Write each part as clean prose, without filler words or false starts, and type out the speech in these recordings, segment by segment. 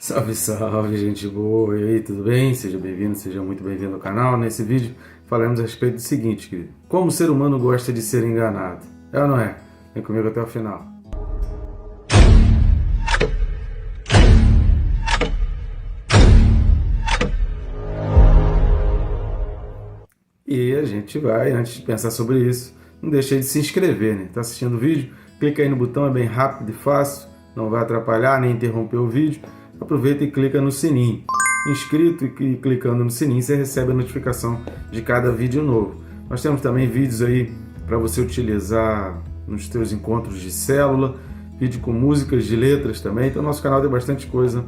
Salve, salve, gente boa! E aí, tudo bem? Seja bem-vindo, seja muito bem-vindo ao canal. Nesse vídeo falaremos a respeito do seguinte, querido. Como o ser humano gosta de ser enganado? É ou não é? Vem comigo até o final. E a gente vai, antes de pensar sobre isso, não deixe de se inscrever, né? Tá assistindo o vídeo? Clica aí no botão, é bem rápido e fácil, não vai atrapalhar nem interromper o vídeo. Aproveita e clica no sininho. Inscrito e clicando no sininho, você recebe a notificação de cada vídeo novo. Nós temos também vídeos aí para você utilizar nos seus encontros de célula, vídeo com músicas de letras também. Então nosso canal tem bastante coisa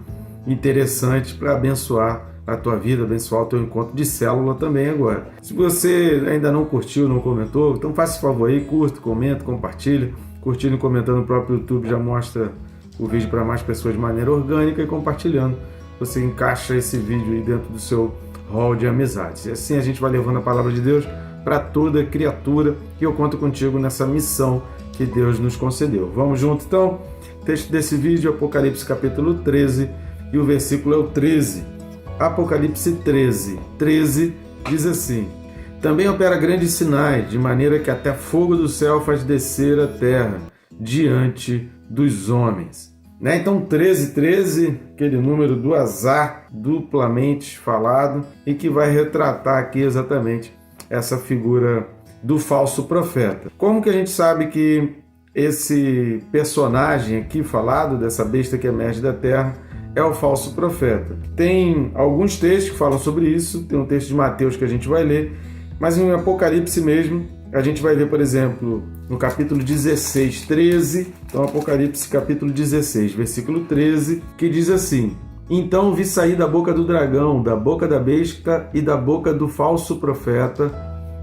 interessante para abençoar a tua vida, abençoar o teu encontro de célula também agora. Se você ainda não curtiu, não comentou, então faça esse favor aí, curta, comenta, compartilha. Curtindo e comentando no próprio YouTube já mostra o vídeo para mais pessoas de maneira orgânica, e compartilhando você encaixa esse vídeo aí dentro do seu hall de amizades. E assim a gente vai levando a palavra de Deus para toda criatura, e eu conto contigo nessa missão que Deus nos concedeu. Vamos junto então? Texto desse vídeo, Apocalipse capítulo 13, e o versículo é o 13. Apocalipse 13, 13 diz assim: também opera grandes sinais, de maneira que até fogo do céu faz descer a terra diante dos homens. Então 13, 13, aquele número do azar duplamente falado, e que vai retratar aqui exatamente essa figura do falso profeta. Como que a gente sabe que esse personagem aqui falado, dessa besta que emerge da terra, é o falso profeta? Tem alguns textos que falam sobre isso, tem um texto de Mateus que a gente vai ler, mas em Apocalipse mesmo, a gente vai ver, por exemplo, no capítulo 16, 13, então Apocalipse capítulo 16, versículo 13, que diz assim: então vi sair da boca do dragão, da boca da besta e da boca do falso profeta,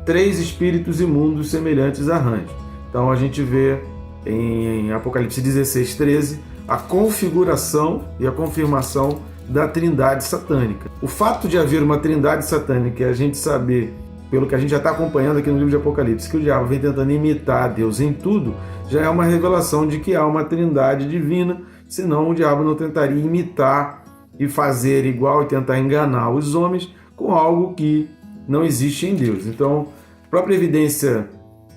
3 espíritos imundos semelhantes a rãs. Então a gente vê em Apocalipse 16, 13, a configuração e a confirmação da trindade satânica. O fato de haver uma trindade satânica e a gente saber, pelo que a gente já está acompanhando aqui no livro de Apocalipse, que o diabo vem tentando imitar Deus em tudo, já é uma revelação de que há uma trindade divina, senão o diabo não tentaria imitar e fazer igual e tentar enganar os homens com algo que não existe em Deus. Então, a própria evidência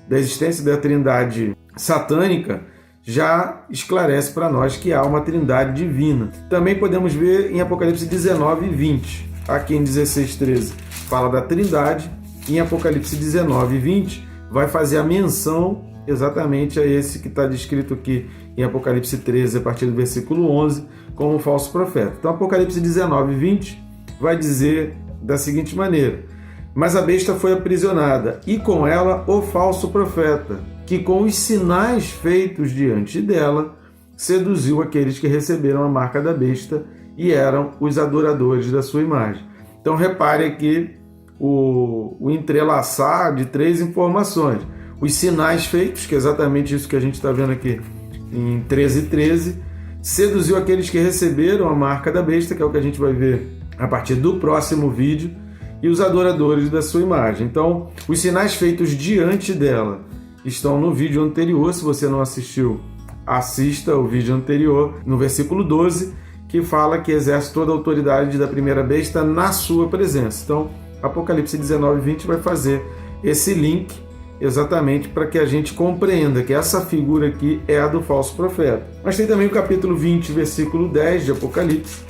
da existência da trindade satânica já esclarece para nós que há uma trindade divina. Também podemos ver em Apocalipse 19 e 20. Aqui em 16, 13 fala da trindade, em Apocalipse 19 e 20 vai fazer a menção exatamente a esse que está descrito aqui em Apocalipse 13, a partir do versículo 11, como um falso profeta. Então Apocalipse 19 e 20 vai dizer da seguinte maneira: mas a besta foi aprisionada, e com ela o falso profeta, que com os sinais feitos diante dela, seduziu aqueles que receberam a marca da besta e eram os adoradores da sua imagem. Então repare aqui o entrelaçar de 3 informações. Os sinais feitos, que é exatamente isso que a gente está vendo aqui em 13:13, seduziu aqueles que receberam a marca da besta, que é o que a gente vai ver a partir do próximo vídeo, e os adoradores da sua imagem. Então, os sinais feitos diante dela estão no vídeo anterior. Se você não assistiu, assista o vídeo anterior, no versículo 12, que fala que exerce toda a autoridade da primeira besta na sua presença. Então, Apocalipse 19 e 20 vai fazer esse link exatamente para que a gente compreenda que essa figura aqui é a do falso profeta. Mas tem também o capítulo 20, versículo 10 de Apocalipse,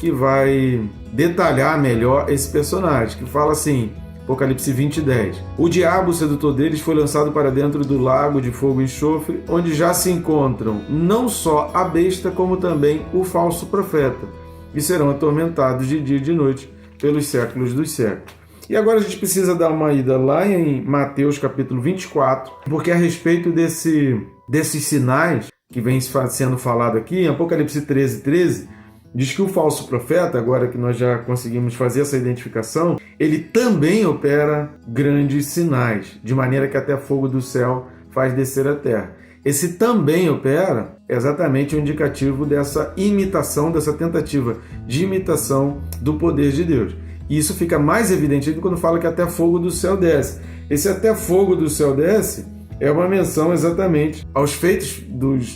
que vai detalhar melhor esse personagem, que fala assim, Apocalipse 20, 10. O diabo, o sedutor deles, foi lançado para dentro do lago de fogo e enxofre, onde já se encontram não só a besta, como também o falso profeta, e serão atormentados de dia e de noite pelos séculos dos séculos. E agora a gente precisa dar uma ida lá em Mateus capítulo 24, porque a respeito desses sinais que vem sendo falado aqui, em Apocalipse 13, 13, diz que o falso profeta, agora que nós já conseguimos fazer essa identificação, ele também opera grandes sinais, de maneira que até fogo do céu faz descer a terra. Esse também opera exatamente o indicativo dessa imitação, dessa tentativa de imitação do poder de Deus. E isso fica mais evidente quando fala que até fogo do céu desce. Esse até fogo do céu desce é uma menção exatamente aos feitos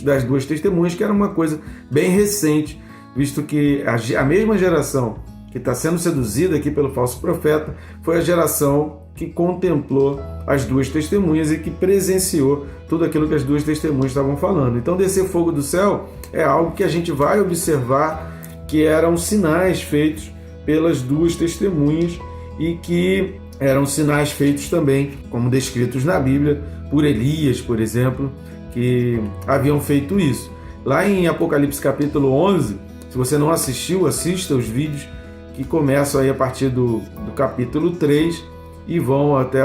das 2 testemunhas, que era uma coisa bem recente, visto que a mesma geração que está sendo seduzida aqui pelo falso profeta foi a geração que contemplou as duas testemunhas e que presenciou tudo aquilo que as duas testemunhas estavam falando. Então, descer fogo do céu é algo que a gente vai observar que eram sinais feitos pelas duas testemunhas e que eram sinais feitos também, como descritos na Bíblia, por Elias, por exemplo, que haviam feito isso. Lá em Apocalipse capítulo 11, se você não assistiu, assista os vídeos que começam aí a partir do capítulo 3 e vão até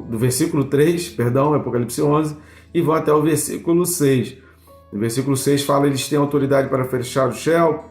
do versículo 3, Apocalipse 11, e vão até o versículo 6. No versículo 6 fala: eles têm autoridade para fechar o céu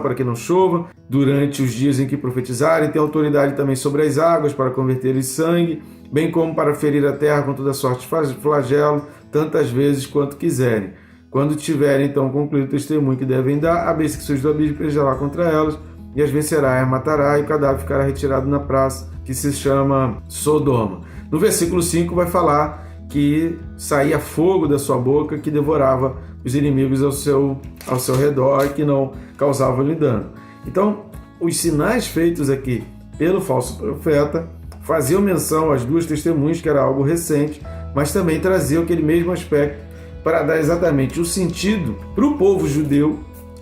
para que não chova durante os dias em que profetizarem, têm autoridade também sobre as águas para converter em sangue, bem como para ferir a terra com toda sorte de flagelo, tantas vezes quanto quiserem. Quando tiverem então concluído o testemunho que devem dar, a besta que surge do abismo pelejará contra elas, e as vencerá, e as matará, e o cadáver ficará retirado na praça, que se chama Sodoma. No versículo 5 vai falar que saía fogo da sua boca, que devorava os inimigos ao seu redor e que não causavam-lhe dano. Então, os sinais feitos aqui pelo falso profeta faziam menção às duas testemunhas, que era algo recente, mas também traziam aquele mesmo aspecto para dar exatamente o sentido para o povo judeu.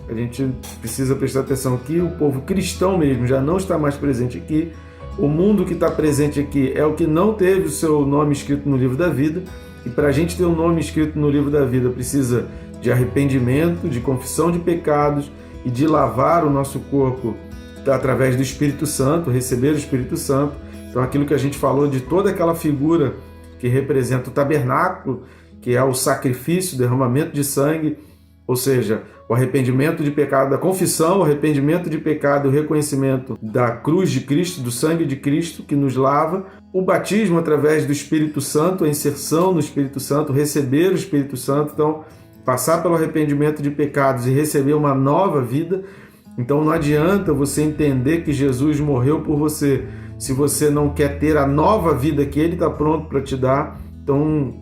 A gente precisa prestar atenção que o povo cristão mesmo já não está mais presente aqui. O mundo que está presente aqui é o que não teve o seu nome escrito no livro da vida. E para a gente ter um nome escrito no livro da vida, precisa de arrependimento, de confissão de pecados e de lavar o nosso corpo através do Espírito Santo, receber o Espírito Santo. Então, aquilo que a gente falou de toda aquela figura que representa o tabernáculo, que é o sacrifício, o derramamento de sangue, ou seja, o arrependimento de pecado, a confissão, o arrependimento de pecado, o reconhecimento da cruz de Cristo, do sangue de Cristo que nos lava, o batismo através do Espírito Santo, a inserção no Espírito Santo, receber o Espírito Santo, então passar pelo arrependimento de pecados e receber uma nova vida. Então não adianta você entender que Jesus morreu por você se você não quer ter a nova vida que Ele está pronto para te dar. Então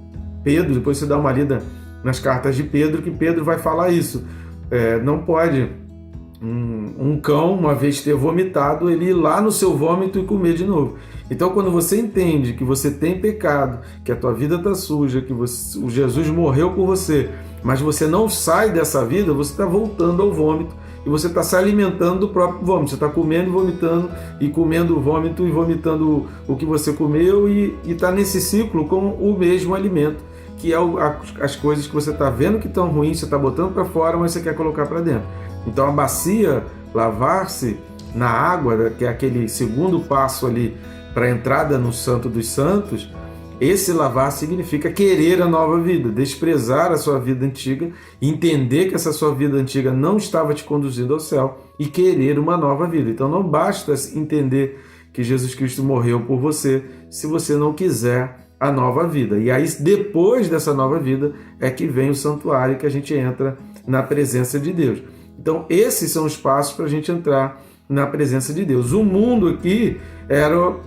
Pedro, depois você dá uma lida nas cartas de Pedro, que Pedro vai falar isso. Não pode um cão, uma vez ter vomitado, ele ir lá no seu vômito e comer de novo. Então, quando você entende que você tem pecado, que a tua vida está suja, que o Jesus morreu por você, mas você não sai dessa vida, você está voltando ao vômito e você está se alimentando do próprio vômito. Você está comendo e vomitando, e comendo o vômito e vomitando o que você comeu, e está nesse ciclo com o mesmo alimento, que é as coisas que você está vendo que estão ruins, você está botando para fora, mas você quer colocar para dentro. Então a bacia, lavar-se na água, que é aquele segundo passo ali para a entrada no Santo dos Santos, esse lavar significa querer a nova vida, desprezar a sua vida antiga, entender que essa sua vida antiga não estava te conduzindo ao céu e querer uma nova vida. Então não basta entender que Jesus Cristo morreu por você se você não quiser a nova vida. E aí, depois dessa nova vida, é que vem o santuário, que a gente entra na presença de Deus. Então, esses são os passos para a gente entrar na presença de Deus. O mundo aqui eram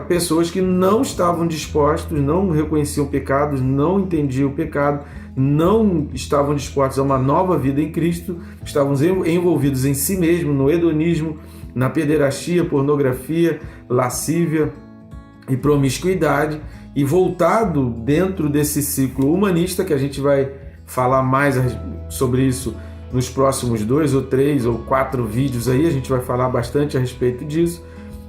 pessoas que não estavam dispostos, não reconheciam pecados, não entendiam o pecado, não estavam dispostos a uma nova vida em Cristo, estavam envolvidos em si mesmos, no hedonismo, na pederastia, pornografia, lascívia e promiscuidade, e voltado dentro desse ciclo humanista, que a gente vai falar mais sobre isso nos próximos 2 ou 3 ou 4 vídeos aí, a gente vai falar bastante a respeito disso.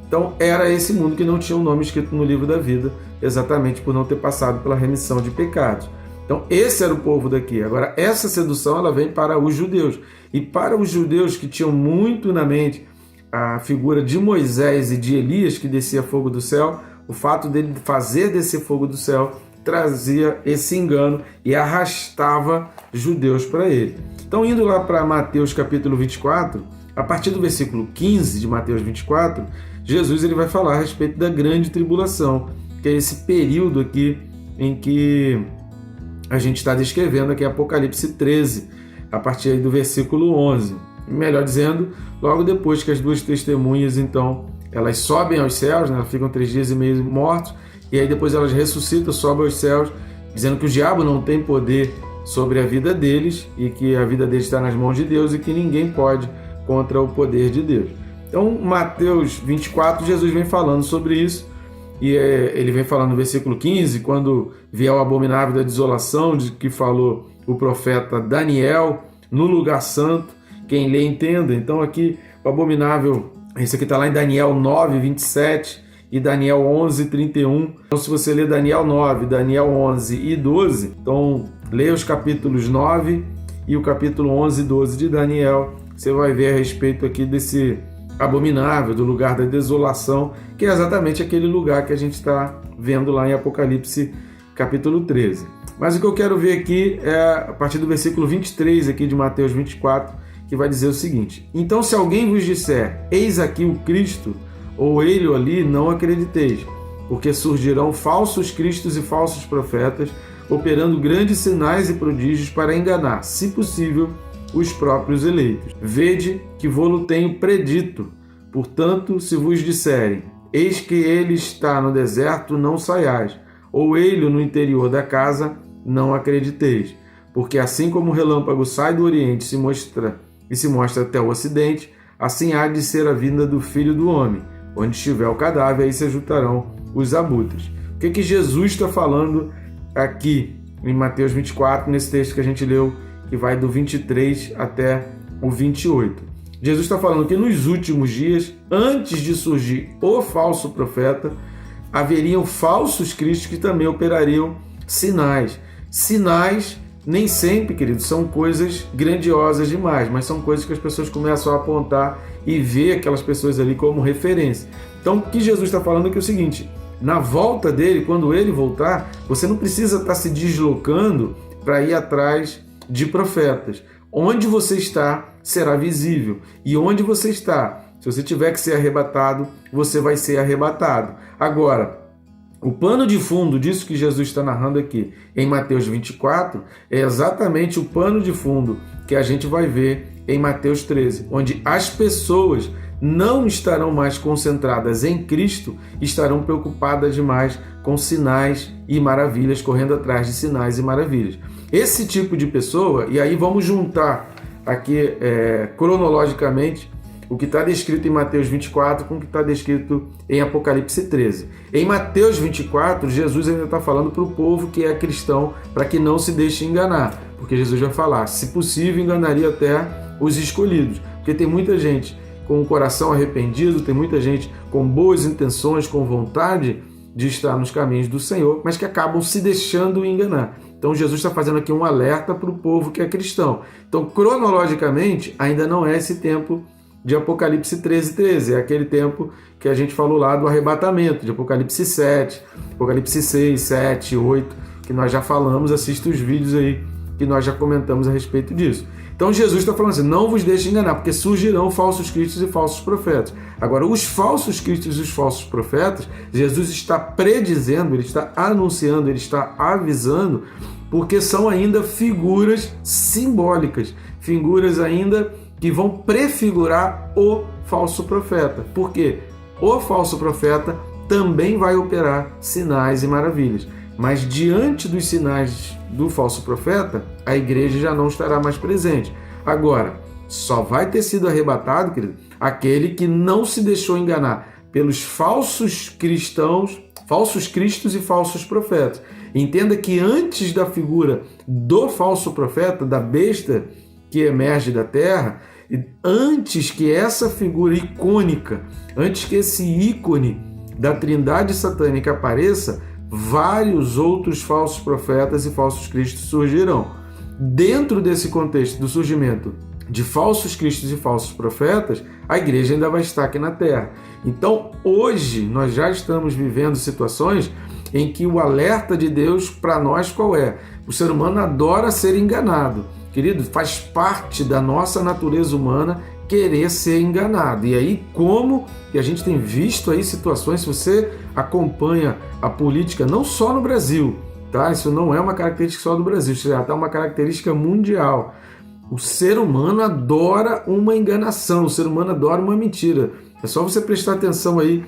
Então era esse mundo que não tinha um nome escrito no livro da vida, exatamente por não ter passado pela remissão de pecados. Então esse era o povo daqui. Agora essa sedução ela vem para os judeus, e para os judeus que tinham muito na mente a figura de Moisés e de Elias, que descia fogo do céu, o fato dele fazer descer fogo do céu trazia esse engano e arrastava judeus para ele. Então, indo lá para Mateus capítulo 24, a partir do versículo 15 de Mateus 24, Jesus ele vai falar a respeito da grande tribulação, que é esse período aqui em que a gente está descrevendo aqui, Apocalipse 13, a partir aí do versículo 11. Melhor dizendo, logo depois que as duas testemunhas, então, elas sobem aos céus, né? Elas ficam 3 dias e meio mortos, e aí depois elas ressuscitam, sobem aos céus, dizendo que o diabo não tem poder sobre a vida deles e que a vida deles está nas mãos de Deus e que ninguém pode contra o poder de Deus. Então, Mateus 24, Jesus vem falando sobre isso, e ele vem falando no versículo 15, quando vier o abominável da desolação, de que falou o profeta Daniel, no lugar santo, quem lê entenda. Então aqui o abominável, esse aqui está lá em Daniel 9, 27 e Daniel 11, 31. Então se você ler Daniel 9, Daniel 11 e 12, então leia os capítulos 9 e o capítulo 11 e 12 de Daniel, você vai ver a respeito aqui desse abominável, do lugar da desolação, que é exatamente aquele lugar que a gente está vendo lá em Apocalipse capítulo 13. Mas o que eu quero ver aqui é a partir do versículo 23 aqui de Mateus 24, que vai dizer o seguinte: então se alguém vos disser, eis aqui o Cristo, ou ele ali, não acrediteis, porque surgirão falsos cristos e falsos profetas, operando grandes sinais e prodígios para enganar, se possível, os próprios eleitos. Vede que vô-lo tenho predito. Portanto, se vos disserem, eis que ele está no deserto, não saiais, ou ele no interior da casa, não acrediteis. Porque assim como o relâmpago sai do oriente e se mostra até o ocidente, assim há de ser a vinda do Filho do Homem. Onde estiver o cadáver, aí se ajuntarão os abutres. O que Jesus está falando aqui em Mateus 24, nesse texto que a gente leu, que vai do 23 até o 28. Jesus está falando que nos últimos dias, antes de surgir o falso profeta, haveriam falsos cristos que também operariam sinais. Sinais, nem sempre, queridos, são coisas grandiosas demais, mas são coisas que as pessoas começam a apontar e ver aquelas pessoas ali como referência. Então, o que Jesus está falando é que é o seguinte: na volta dele, quando ele voltar, você não precisa estar se deslocando para ir atrás de profetas. Onde você está será visível. E onde você está, se você tiver que ser arrebatado, você vai ser arrebatado. Agora, o pano de fundo disso que Jesus está narrando aqui em Mateus 24 é exatamente o pano de fundo que a gente vai ver em Mateus 13, onde as pessoas não estarão mais concentradas em Cristo, estarão preocupadas demais com sinais e maravilhas, correndo atrás de sinais e maravilhas. Esse tipo de pessoa, e aí vamos juntar aqui cronologicamente o que está descrito em Mateus 24 com o que está descrito em Apocalipse 13. Em Mateus 24, Jesus ainda está falando para o povo que é cristão, para que não se deixe enganar, porque Jesus vai falar, se possível, enganaria até os escolhidos, porque tem muita gente com o coração arrependido, tem muita gente com boas intenções, com vontade de estar nos caminhos do Senhor, mas que acabam se deixando enganar. Então Jesus está fazendo aqui um alerta para o povo que é cristão. Então, cronologicamente, ainda não é esse tempo de Apocalipse 13, é aquele tempo que a gente falou lá do arrebatamento, de Apocalipse 7, Apocalipse 6, 7, 8, que nós já falamos, assista os vídeos aí que nós já comentamos a respeito disso. Então Jesus está falando assim, não vos deixe enganar, porque surgirão falsos cristos e falsos profetas. Agora, os falsos cristos e os falsos profetas, Jesus está predizendo, ele está anunciando, ele está avisando, porque são ainda figuras simbólicas, figuras ainda que vão prefigurar o falso profeta. Por quê? O falso profeta também vai operar sinais e maravilhas. Mas diante dos sinais do falso profeta, a igreja já não estará mais presente. Agora, só vai ter sido arrebatado, querido, aquele que não se deixou enganar pelos falsos cristãos, falsos cristos e falsos profetas. Entenda que antes da figura do falso profeta, da besta que emerge da terra, antes que essa figura icônica, antes que esse ícone da trindade satânica apareça, vários outros falsos profetas e falsos cristos surgirão. Dentro desse contexto do surgimento de falsos cristos e falsos profetas, a igreja ainda vai estar aqui na terra. Então, hoje, nós já estamos vivendo situações em que o alerta de Deus para nós qual é? O ser humano adora ser enganado. Querido, faz parte da nossa natureza humana querer ser enganado. E aí, como que a gente tem visto aí situações, se você acompanha a política, não só no Brasil, tá? Isso não é uma característica só do Brasil, isso já está uma característica mundial. O ser humano adora uma enganação, o ser humano adora uma mentira. É só você prestar atenção aí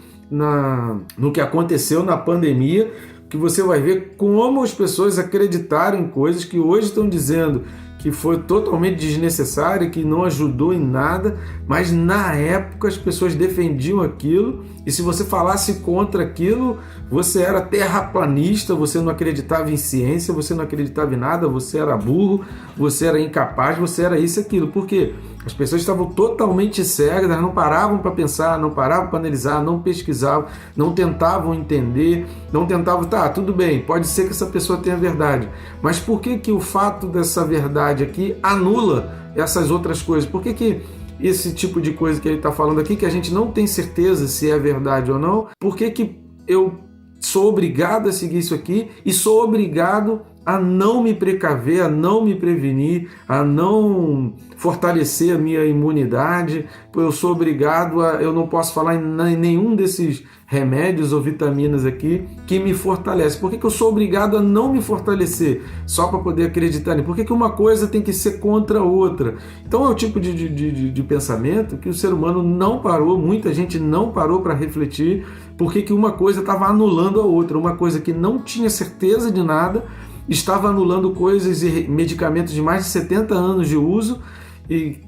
no que aconteceu na pandemia, que você vai ver como as pessoas acreditaram em coisas que hoje estão dizendo que foi totalmente desnecessário, que não ajudou em nada, mas na época as pessoas defendiam aquilo, e se você falasse contra aquilo, você era terraplanista, você não acreditava em ciência, você não acreditava em nada, você era burro, você era incapaz, você era isso e aquilo. Por quê? As pessoas estavam totalmente cegas, elas não paravam para pensar, não paravam para analisar, não pesquisavam, não tentavam entender, não tentavam, tá, tudo bem, pode ser que essa pessoa tenha verdade, mas por que que o fato dessa verdade aqui anula essas outras coisas? Por que que esse tipo de coisa que ele está falando aqui, que a gente não tem certeza se é verdade ou não, por que que eu sou obrigado a seguir isso aqui e sou obrigado a não me precaver, a não me prevenir, a não fortalecer a minha imunidade? Eu sou obrigado eu não posso falar em nenhum desses remédios ou vitaminas aqui que me fortalece. Por que que eu sou obrigado a não me fortalecer só para poder acreditar nisso? Por que que uma coisa tem que ser contra a outra? Então é o tipo de pensamento que o ser humano não parou, muita gente não parou para refletir por que que uma coisa estava anulando a outra, uma coisa que não tinha certeza de nada, estava anulando coisas e medicamentos de mais de 70 anos de uso e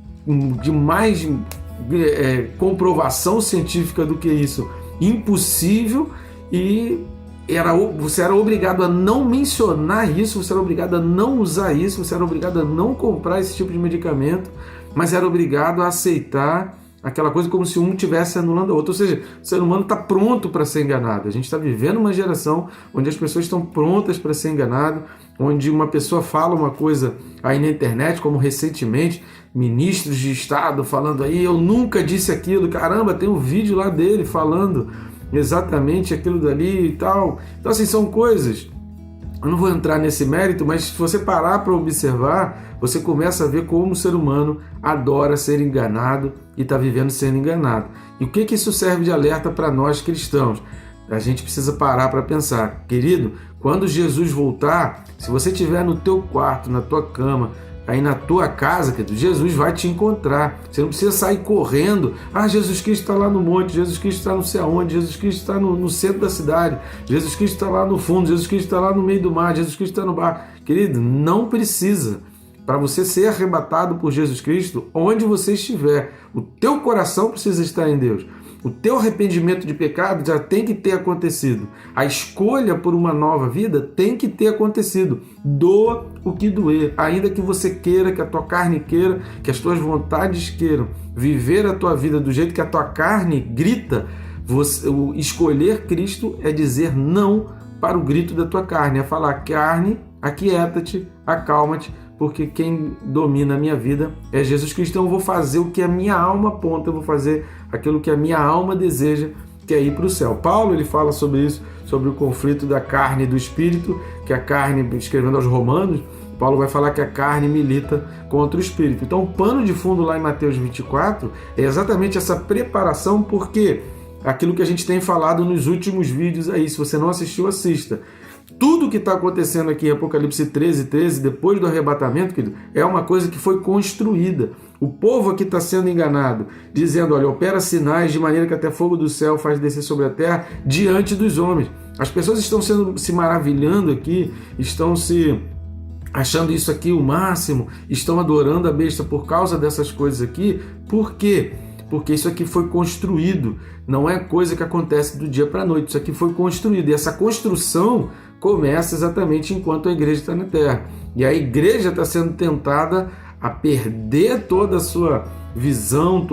de mais comprovação científica do que isso, impossível, e você era obrigado a não mencionar isso, você era obrigado a não usar isso, você era obrigado a não comprar esse tipo de medicamento, mas era obrigado a aceitar aquela coisa como se um estivesse anulando a outra. Ou seja, o ser humano está pronto para ser enganado. A gente está vivendo uma geração onde as pessoas estão prontas para ser enganado, onde uma pessoa fala uma coisa aí na internet, como recentemente, ministros de Estado falando aí, eu nunca disse aquilo, caramba, tem um vídeo lá dele falando exatamente aquilo dali e tal. Então assim, são coisas, eu não vou entrar nesse mérito, mas se você parar para observar, você começa a ver como o ser humano adora ser enganado e está vivendo sendo enganado. E o que isso serve de alerta para nós cristãos? A gente precisa parar para pensar, querido, quando Jesus voltar, se você estiver no teu quarto, na tua cama, aí na tua casa, querido, Jesus vai te encontrar. Você não precisa sair correndo. Ah, Jesus Cristo está lá no monte, Jesus Cristo está não sei aonde, Jesus Cristo está no centro da cidade, Jesus Cristo está lá no fundo, Jesus Cristo está lá no meio do mar, Jesus Cristo está no bar. Querido, não precisa. Para você ser arrebatado por Jesus Cristo, onde você estiver, o teu coração precisa estar em Deus. O teu arrependimento de pecado já tem que ter acontecido. A escolha por uma nova vida tem que ter acontecido. Doa o que doer. Ainda que você queira, que a tua carne queira, que as tuas vontades queiram viver a tua vida do jeito que a tua carne grita, escolher Cristo é dizer não para o grito da tua carne. É falar, carne, aquieta-te, acalma-te, porque quem domina a minha vida é Jesus Cristo. Então eu vou fazer o que a minha alma aponta, eu vou fazer aquilo que a minha alma deseja, que é ir para o céu. Paulo ele fala sobre isso, sobre o conflito da carne e do espírito, que a carne, escrevendo aos Romanos, Paulo vai falar que a carne milita contra o espírito. Então o pano de fundo lá em Mateus 24 é exatamente essa preparação, porque aquilo que a gente tem falado nos últimos vídeos aí, se você não assistiu, assista. Tudo que está acontecendo aqui em Apocalipse 13, depois do arrebatamento, querido, é uma coisa que foi construída. O povo aqui está sendo enganado, dizendo, olha, opera sinais de maneira que até fogo do céu faz descer sobre a terra diante dos homens. As pessoas estão se maravilhando aqui, estão se achando isso aqui o máximo, estão adorando a besta por causa dessas coisas aqui. Por quê? Porque isso aqui foi construído, não é coisa que acontece do dia para a noite, isso aqui foi construído, e essa construção começa exatamente enquanto a igreja está na terra. E a igreja está sendo tentada a perder toda a sua visão,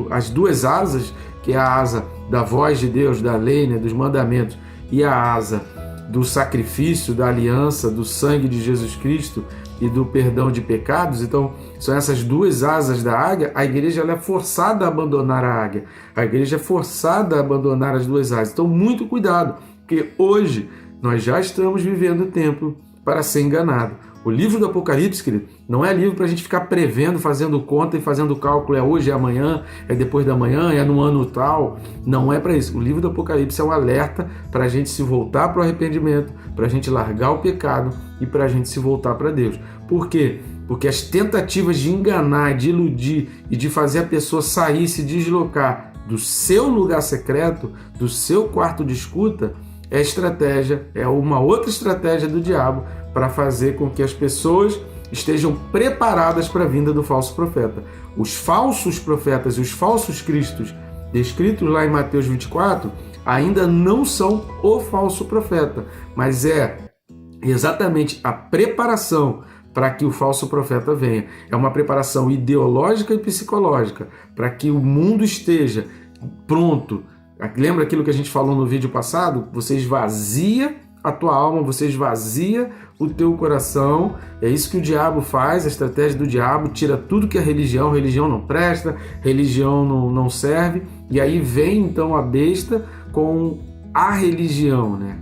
as duas asas, que é a asa da voz de Deus, da lei, né, dos mandamentos, e a asa do sacrifício, da aliança, do sangue de Jesus Cristo e do perdão de pecados. Então, são essas duas asas da águia. A igreja ela é forçada a abandonar a águia. A igreja é forçada a abandonar as duas asas. Então, muito cuidado, porque hoje nós já estamos vivendo o tempo para ser enganado. O livro do Apocalipse, querido, não é livro para a gente ficar prevendo, fazendo conta e fazendo cálculo, é hoje, é amanhã, é depois da manhã, é no ano tal. Não é para isso. O livro do Apocalipse é um alerta para a gente se voltar para o arrependimento, para a gente largar o pecado e para a gente se voltar para Deus. Por quê? Porque as tentativas de enganar, de iludir e de fazer a pessoa sair, se deslocar do seu lugar secreto, do seu quarto de escuta, é estratégia, é uma outra estratégia do diabo para fazer com que as pessoas estejam preparadas para a vinda do falso profeta. Os falsos profetas e os falsos cristos descritos lá em Mateus 24 ainda não são o falso profeta, mas é exatamente a preparação para que o falso profeta venha. É uma preparação ideológica e psicológica para que o mundo esteja pronto. Lembra aquilo que a gente falou no vídeo passado? Você esvazia a tua alma, você esvazia o teu coração. É isso que o diabo faz, a estratégia do diabo, tira tudo que é religião não presta, religião não serve, e aí vem então a besta com a religião, né?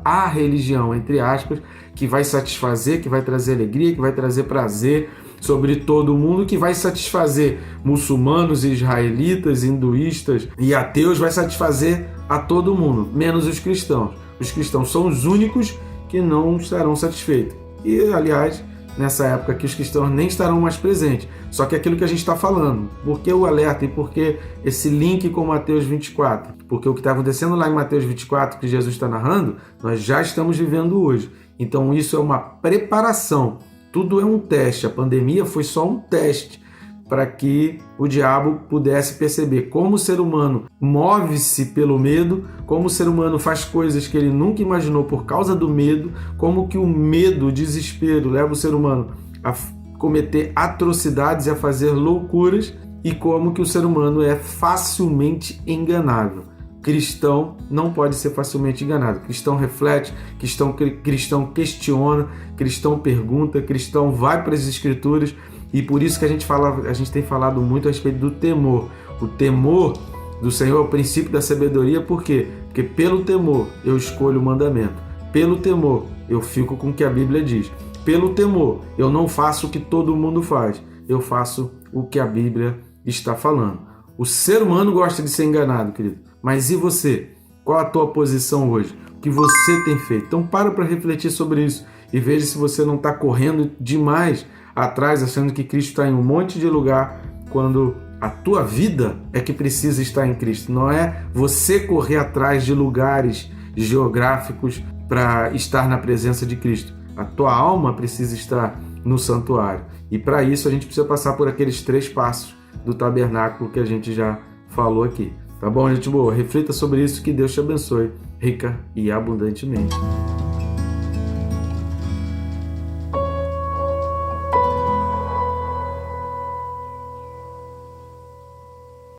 A religião, entre aspas, que vai satisfazer, que vai trazer alegria, que vai trazer prazer sobre todo mundo, que vai satisfazer muçulmanos, israelitas, hinduístas e ateus, vai satisfazer a todo mundo, menos os cristãos. Os cristãos são os únicos que não estarão satisfeitos. E, aliás, nessa época que os cristãos nem estarão mais presentes. Só que aquilo que a gente está falando, por que o alerta e por que esse link com Mateus 24? Porque o que está acontecendo lá em Mateus 24, que Jesus está narrando, nós já estamos vivendo hoje. Então isso é uma preparação, tudo é um teste. A pandemia foi só um teste para que o diabo pudesse perceber como o ser humano move-se pelo medo, como o ser humano faz coisas que ele nunca imaginou por causa do medo, como que o medo, o desespero leva o ser humano a cometer atrocidades e a fazer loucuras, e como que o ser humano é facilmente enganável. Cristão não pode ser facilmente enganado. Cristão reflete, cristão questiona, cristão pergunta, cristão vai para as Escrituras. E por isso que a gente tem falado muito a respeito do temor. O temor do Senhor é o princípio da sabedoria. Por quê? Porque pelo temor eu escolho o mandamento. Pelo temor eu fico com o que a Bíblia diz. Pelo temor eu não faço o que todo mundo faz. Eu faço o que a Bíblia está falando. O ser humano gosta de ser enganado, querido. Mas e você? Qual a tua posição hoje? O que você tem feito? Então para refletir sobre isso e veja se você não está correndo demais atrás, achando que Cristo está em um monte de lugar, quando a tua vida é que precisa estar em Cristo. Não é você correr atrás de lugares geográficos para estar na presença de Cristo. A tua alma precisa estar no santuário. E para isso a gente precisa passar por aqueles 3 passos do tabernáculo que a gente já falou aqui. Tá bom, gente boa? Reflita sobre isso, que Deus te abençoe rica e abundantemente.